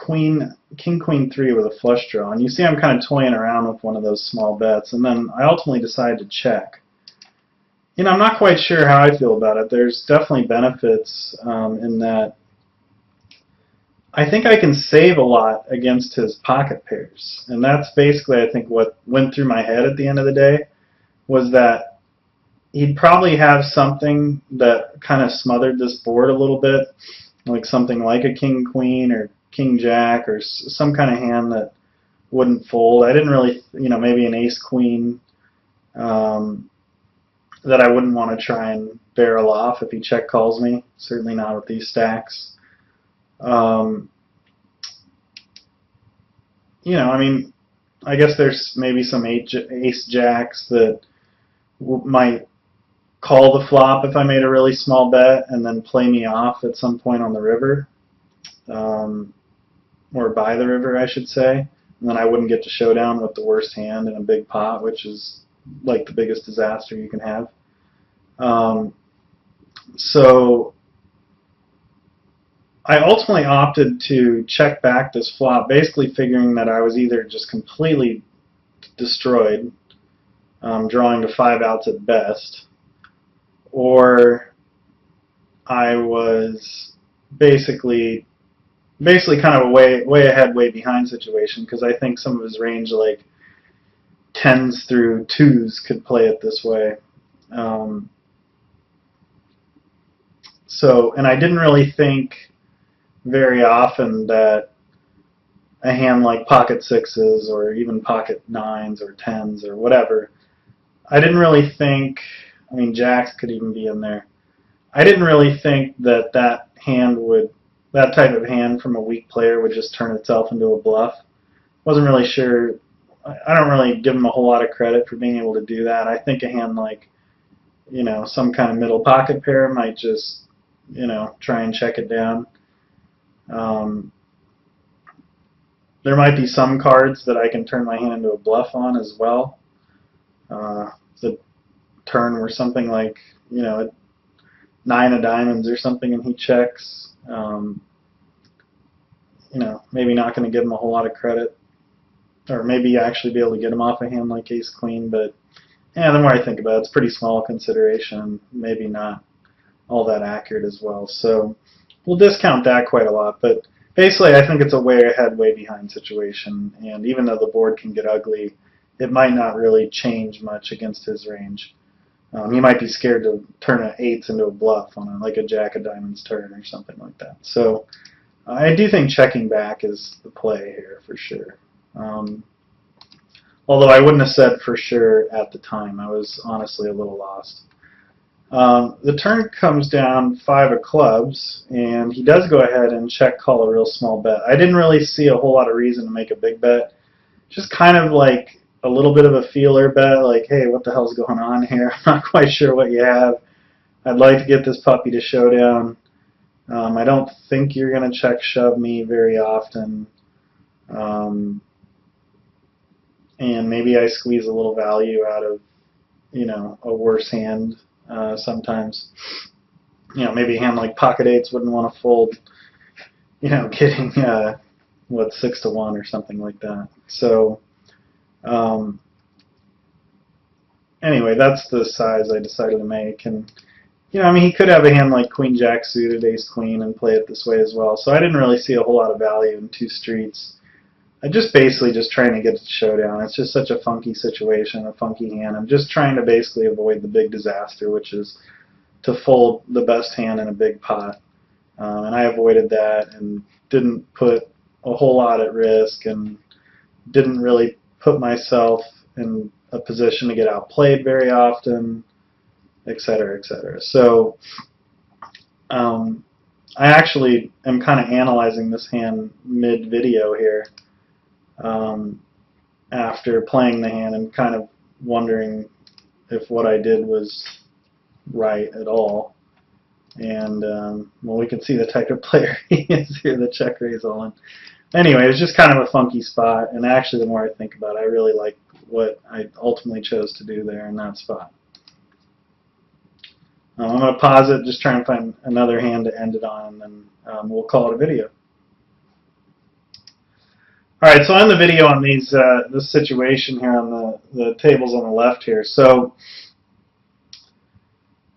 King, Queen 3 with a flush draw. And you see I'm kind of toying around with one of those small bets. And then I ultimately decided to check. I'm not quite sure how I feel about it. There's definitely benefits in that I think I can save a lot against his pocket pairs. And that's basically, I think, what went through my head at the end of the day, was that he'd probably have something that kind of smothered this board a little bit, like something like a King Queen or King Jack or some kind of hand that wouldn't fold. I didn't really, maybe an Ace Queen that I wouldn't want to try and barrel off if he check calls me. Certainly not with these stacks. I mean, I guess there's maybe some Ace Jacks that might call the flop if I made a really small bet and then play me off at some point on the river, or by the river, I should say. And then I wouldn't get to showdown with the worst hand in a big pot, which is like the biggest disaster you can have. So I ultimately opted to check back this flop, basically figuring that I was either just completely destroyed, drawing to 5 outs at best, or I was basically kind of a way ahead, way behind situation, because I think some of his range, like 10s through 2s, could play it this way. And I didn't really think very often that a hand like pocket 6s or even pocket 9s or 10s or whatever, I didn't really think, I mean, jacks could even be in there. I didn't really think that that type of hand from a weak player would just turn itself into a bluff. Wasn't really sure. I don't really give him a whole lot of credit for being able to do that. I think a hand like, some kind of middle pocket pair might just, try and check it down. There might be some cards that I can turn my hand into a bluff on as well. The turn where something like, 9 of diamonds or something and he checks, maybe not going to give him a whole lot of credit, or maybe actually be able to get him off a hand like Ace Queen, but yeah, the more I think about it, it's pretty small consideration, maybe not all that accurate as well. So we'll discount that quite a lot, but basically I think it's a way ahead, way behind situation, and even though the board can get ugly, it might not really change much against his range. He might be scared to turn an 8s into a bluff on like a Jack of Diamonds turn or something like that. So I do think checking back is the play here for sure. Although I wouldn't have said for sure at the time. I was honestly a little lost. The turn comes down 5 of clubs, and he does go ahead and check call a real small bet. I didn't really see a whole lot of reason to make a big bet. Just kind of like a little bit of a feeler bet, like, hey, what the hell's going on here? I'm not quite sure what you have. I'd like to get this puppy to showdown. I don't think you're going to check shove me very often. And maybe I squeeze a little value out of, a worse hand sometimes. Maybe a hand like pocket 8s wouldn't want to fold, getting, 6 to 1 or something like that. So, anyway, that's the size I decided to make. And, he could have a hand like Queen Jack suited, Ace Queen, and play it this way as well. So I didn't really see a whole lot of value in 2 streets. I'm just basically just trying to get to showdown. It's just such a funky situation, a funky hand. I'm just trying to basically avoid the big disaster, which is to fold the best hand in a big pot. And I avoided that and didn't put a whole lot at risk and didn't really put myself in a position to get outplayed very often, etc., etc. So I actually am kind of analyzing this hand mid-video here. after playing the hand and kind of wondering if what I did was right at all. And well, we can see the type of player he is here, the check raise all in. Anyway, it was just kind of a funky spot, and actually the more I think about it, I really like what I ultimately chose to do there in that spot. I'm going to pause it, just try and find another hand to end it on, and then we'll call it a video. Alright, so on the video on these this situation here on the tables on the left here. So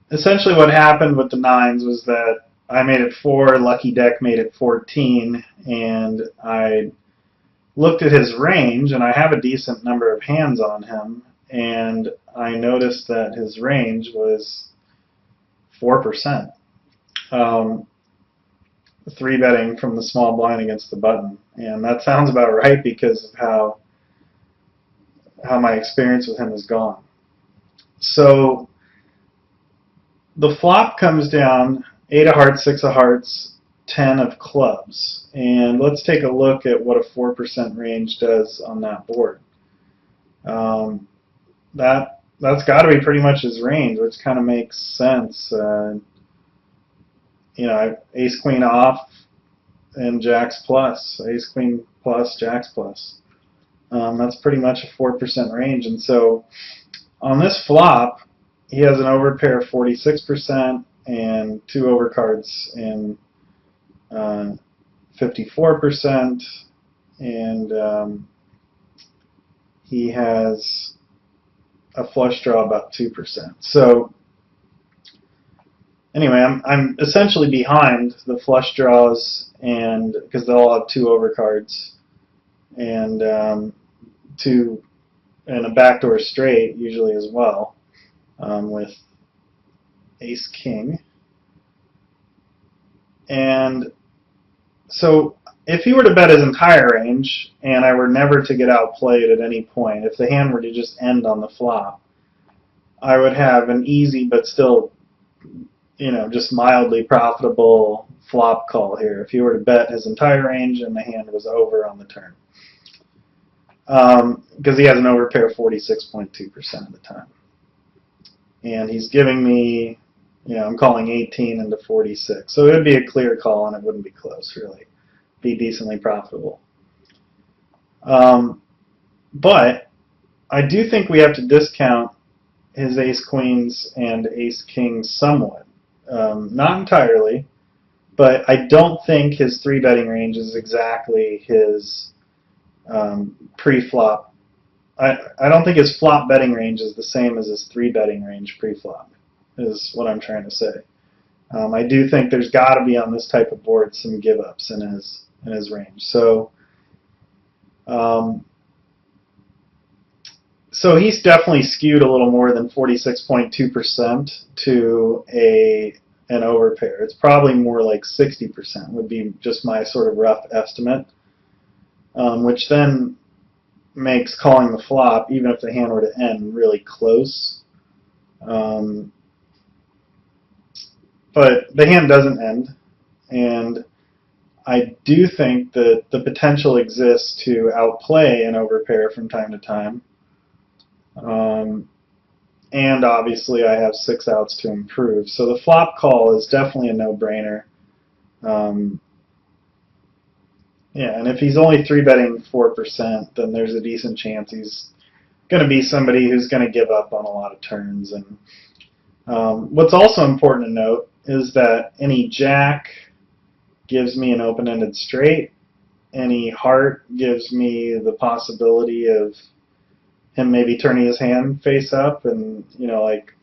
essentially what happened with the nines was that I made it 4, Lucky Deck made it 14, and I looked at his range, and I have a decent number of hands on him, and I noticed that his range was 4%. 3-betting from the small blind against the button, and that sounds about right because of how my experience with him has gone. So the flop comes down 8 of hearts, 6 of hearts, 10 of clubs, and let's take a look at what a 4% range does on that board. That's got to be pretty much his range, which kind of makes sense. You know, I have ace queen off and jacks plus, ace queen plus, jacks plus. That's pretty much a 4% range, and so on this flop he has an overpair of 46% and 2 overcards in 54%, and he has a flush draw about 2%. So anyway, I'm essentially behind the flush draws, and because they'll all have 2 overcards and a backdoor straight usually as well, with ace king. And so if he were to bet his entire range and I were never to get outplayed at any point, if the hand were to just end on the flop, I would have an easy but still, you know, just mildly profitable flop call here if he were to bet his entire range and the hand was over on the turn. Because he has an overpair 46.2% of the time. And he's giving me, you know, I'm calling 18 into 46. So it would be a clear call and it wouldn't be close, really. Be decently profitable. But I do think we have to discount his ace queens and ace kings somewhat. Not entirely, but I don't think his 3-betting range is exactly his pre-flop. I don't think his flop betting range is the same as his 3-betting range pre-flop, is what I'm trying to say. I do think there's got to be on this type of board some give-ups in his range. So so he's definitely skewed a little more than 46.2% to an overpair. It's probably more like 60% would be just my sort of rough estimate, which then makes calling the flop, even if the hand were to end, really close. But the hand doesn't end, and I do think that the potential exists to outplay an overpair from time to time. And obviously I have 6 outs to improve. So the flop call is definitely a no-brainer. Yeah, and if he's only 3-betting 4%, then there's a decent chance he's going to be somebody who's going to give up on a lot of turns. And what's also important to note is that any jack gives me an open-ended straight. Any heart gives me the possibility of him maybe turning his hand face up, and, you know, like,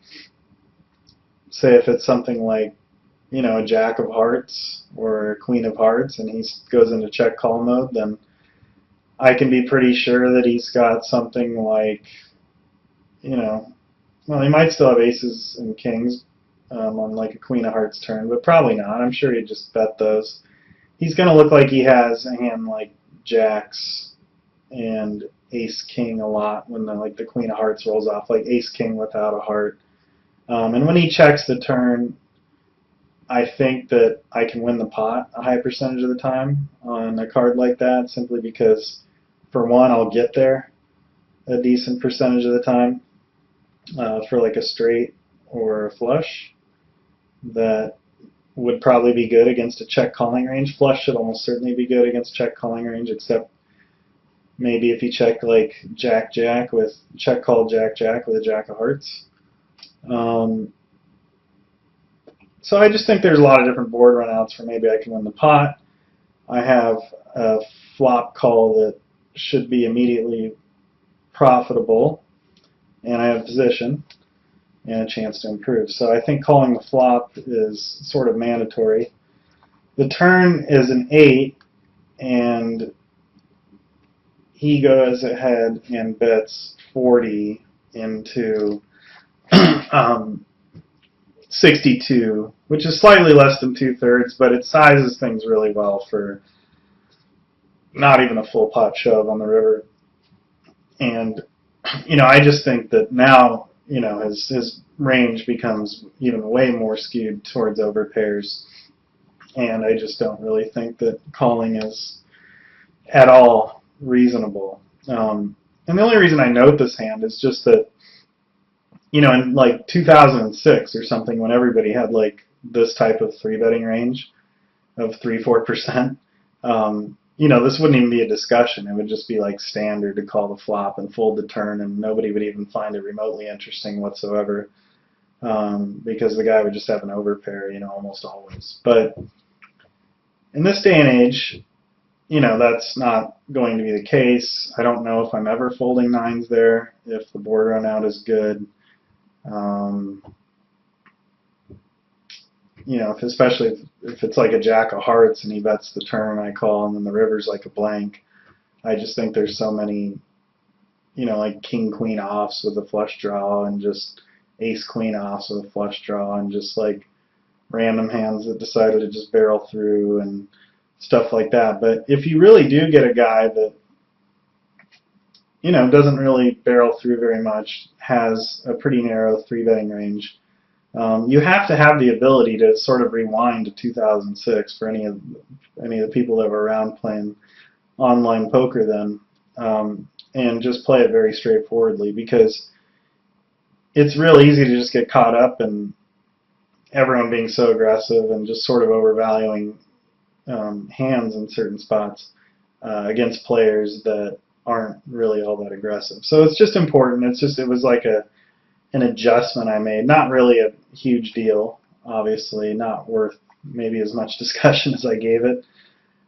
say if it's something like, you know, a jack of hearts or a queen of hearts and he goes into check call mode, then I can be pretty sure that he's got something like, you know, well, he might still have aces and kings on like a queen of hearts turn, but probably not. I'm sure he'd just bet those. He's going to look like he has a hand like jacks and ace king a lot when the queen of hearts rolls off, like ace king without a heart. And when he checks the turn, I think that I can win the pot a high percentage of the time on a card like that, simply because for one, I'll get there a decent percentage of the time for like a straight or a flush. That would probably be good against a check calling range. Flush should almost certainly be good against check calling range, except maybe if you check like Jack-Jack with check call Jack-Jack with a Jack of Hearts. So I just think there's a lot of different board runouts for maybe I can win the pot. I have a flop call that should be immediately profitable, and I have position and a chance to improve. So I think calling the flop is sort of mandatory. The turn is an 8, and he goes ahead and bets 40 into 62, which is slightly less than 2/3, but it sizes things really well for not even a full pot shove on the river. And I just think that now his range becomes even way more skewed towards overpairs, and I just don't really think that calling is at all reasonable. And the only reason I note this hand is just that in like 2006 or something, when everybody had like this type of 3-betting range of 3-4%, this wouldn't even be a discussion. It would just be like standard to call the flop and fold the turn, and nobody would even find it remotely interesting whatsoever, because the guy would just have an overpair, almost always. But in this day and age, that's not going to be the case. I don't know if I'm ever folding 9s there if the board run out is good. Especially if it's like a Jack of Hearts and he bets the turn, I call, and then the river's like a blank. I just think there's so many, like King Queen offs with a flush draw, and just Ace Queen offs with a flush draw, and just like random hands that decided to just barrel through and stuff like that. But if you really do get a guy that doesn't really barrel through very much, has a pretty narrow 3-betting range, you have to have the ability to sort of rewind to 2006 for any of the people that were around playing online poker then, and just play it very straightforwardly, because it's real easy to just get caught up in everyone being so aggressive and just sort of overvaluing hands in certain spots against players that aren't really all that aggressive. So it's just important. It was like an adjustment I made. Not really a huge deal, obviously, not worth maybe as much discussion as I gave it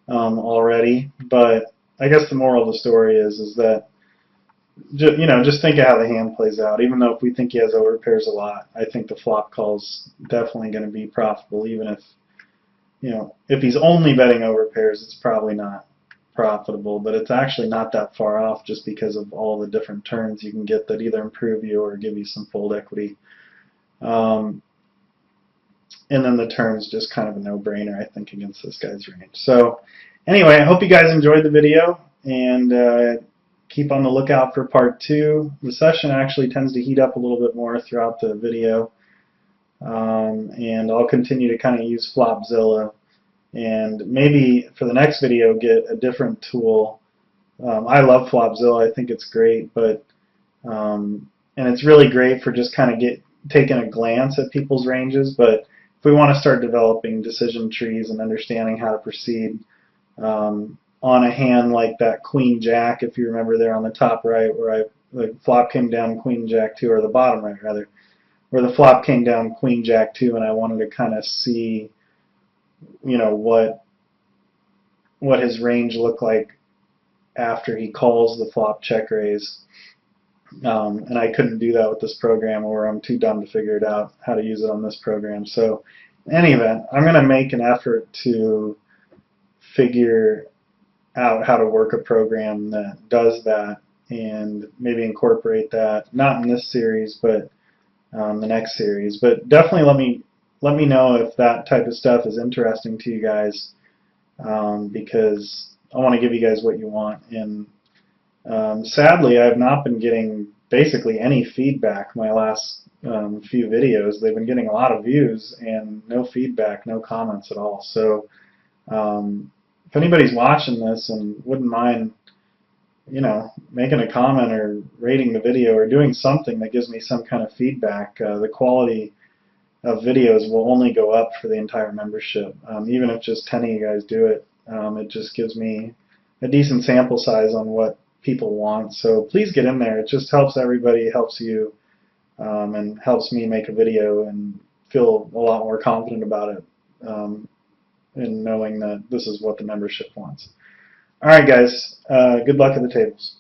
already. But I guess the moral of the story is that just think of how the hand plays out. Even though if we think he has overpairs a lot, I think the flop call's definitely going to be profitable. Even if if he's only betting overpairs, it's probably not profitable, but it's actually not that far off, just because of all the different turns you can get that either improve you or give you some fold equity. And then the turn's just kind of a no-brainer, I think, against this guy's range. So anyway, I hope you guys enjoyed the video, and keep on the lookout for part 2. The session actually tends to heat up a little bit more throughout the video, and I'll continue to kind of use Flopzilla, and maybe for the next video get a different tool. I love Flopzilla. I think it's great, but and it's really great for just kind of taking a glance at people's ranges. But if we want to start developing decision trees and understanding how to proceed on a hand like that Queen Jack, if you remember there on the top right, where the flop came down Queen Jack 2, or the bottom right rather, where the flop came down Queen Jack 2, and I wanted to kind of see what his range looked like after he calls the flop check raise. And I couldn't do that with this program, or I'm too dumb to figure it out how to use it on this program. So in any event, I'm going to make an effort to figure out how to work a program that does that, and maybe incorporate that, not in this series, but the next series. But definitely let me know if that type of stuff is interesting to you guys, because I want to give you guys what you want. And sadly, I have not been getting basically any feedback my last few videos. They've been getting a lot of views and no feedback, no comments at all. So if anybody's watching this and wouldn't mind you know, making a comment or rating the video or doing something that gives me some kind of feedback, the quality of videos will only go up for the entire membership. Even if just 10 of you guys do it, it just gives me a decent sample size on what people want. So please get in there. It just helps everybody, helps you, and helps me make a video and feel a lot more confident about it, in knowing that this is what the membership wants. All right, guys. Good luck at the tables.